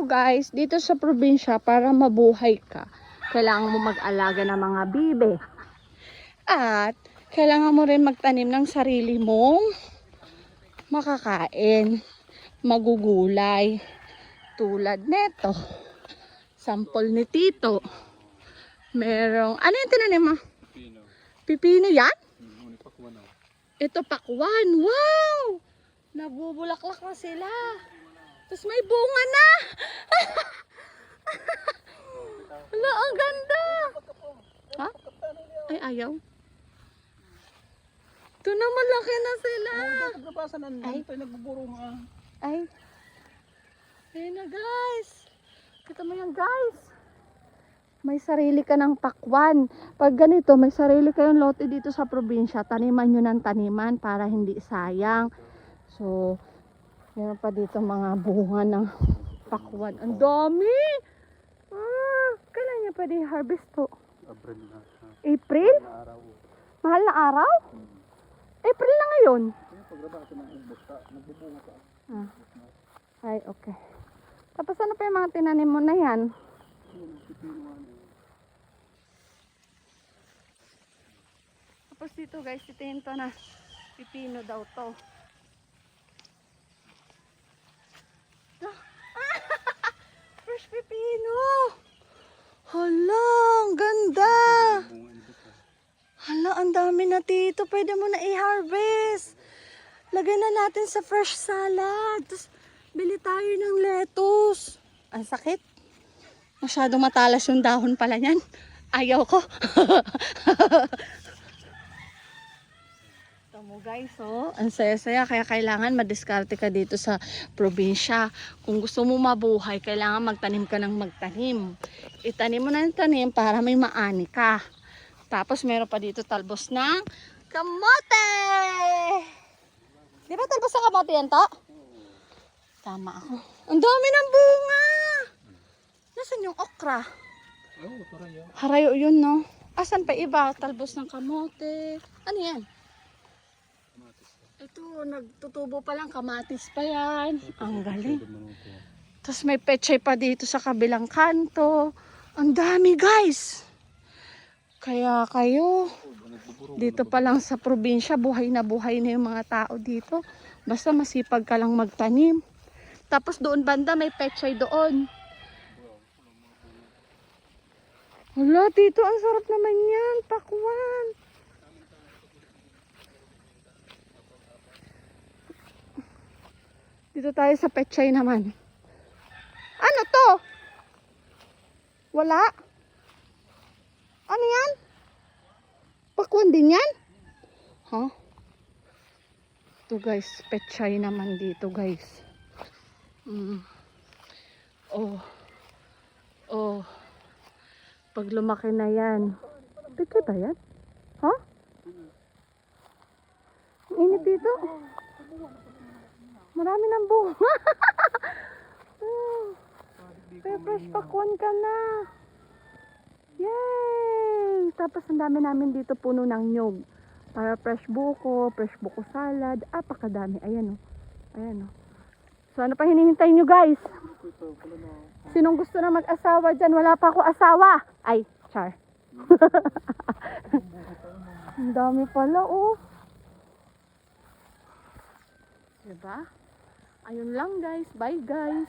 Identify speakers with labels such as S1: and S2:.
S1: Guys, dito sa probinsya, para mabuhay ka, kailangan mo mag-alaga ng mga bibe. At kailangan mo rin magtanim ng sarili mong makakain, magugulay. Tulad neto, sampol ni Tito. Merong, ano yung tinanim mo?
S2: Pipino.
S1: Pipino yan?
S2: Pakwan na.
S1: Ito pakwan. Wow! Nabubulaklak na sila. Tapos may bunga na. Wala, ang ganda. Ha? Ay, ayaw. Ito na, malaki na sila. Ay. Ay. Ayun na, guys. Kita mo yan, guys. May sarili ka ng pakwan. Pag ganito, may sarili kayong lote dito sa probinsya, taniman nyo ng taniman para hindi sayang. So, meron pa dito mga bunga ng pakwan. Ang dami! Kailan niya pwede harvest to?
S2: April na.
S1: April? Mahal na araw? April na ngayon?
S2: Paglaba ito ng ubos ka, nagbubunga ka.
S1: Ay, okay. Tapos ano pa yung mga tinanim mo na yan? Tapos dito guys, ito na pipino daw to. Fresh pipino! Hala, ang ganda! Hala, ang dami na dito. Pwede mo na i-harvest. Lagay na natin sa fresh salad. Tapos, bili tayo ng lettuce. Ang sakit. Masyadong matalas yung dahon pala niyan. Ayaw ko. Ito mo guys, oh. Ang saya-saya. Kaya kailangan madiskarte ka dito sa probinsya. Kung gusto mo mabuhay, kailangan magtanim ka ng magtanim. Itanim mo na yung tanim para may maani ka. Tapos meron pa dito talbos ng kamote! Di ba talbos ng kamote yan to? Tama ako. Ang dami ng bunga! Nasaan yung okra? Harayo yun, no? Asan pa iba? Talbos ng kamote. Ano yan? Ito, nagtutubo pa lang. Kamatis pa yan. Ang galing. Tapos may pechay pa dito sa kabilang kanto. Ang dami, guys! Kaya kayo, dito pa lang sa probinsya, buhay na yung mga tao dito. Basta masipag ka lang magtanim. Tapos doon banda, may pechay doon. Wala, dito ang sarap naman yan, pakwan. Dito tayo sa pechay naman. Ano to? Wala? Ano yan? Pakwan din yan? Ha? Ito guys, pechay naman dito guys. Oh. Oh. Pag lumaki na yan. Pechay ba yan? Ha? Ang init dito. Marami ng bunga. Kaya fresh pakwan ka na. Yay! Tapos ang dami namin dito puno ng nyog. Para fresh buko salad. Apakadami. Ayan o. Ayan o. So ano pa hinihintay nyo guys? Sinong gusto na mag-asawa dyan? Wala pa ako asawa. Ay, char. Ang dami pala oh. Diba? Ayun lang guys. Bye guys.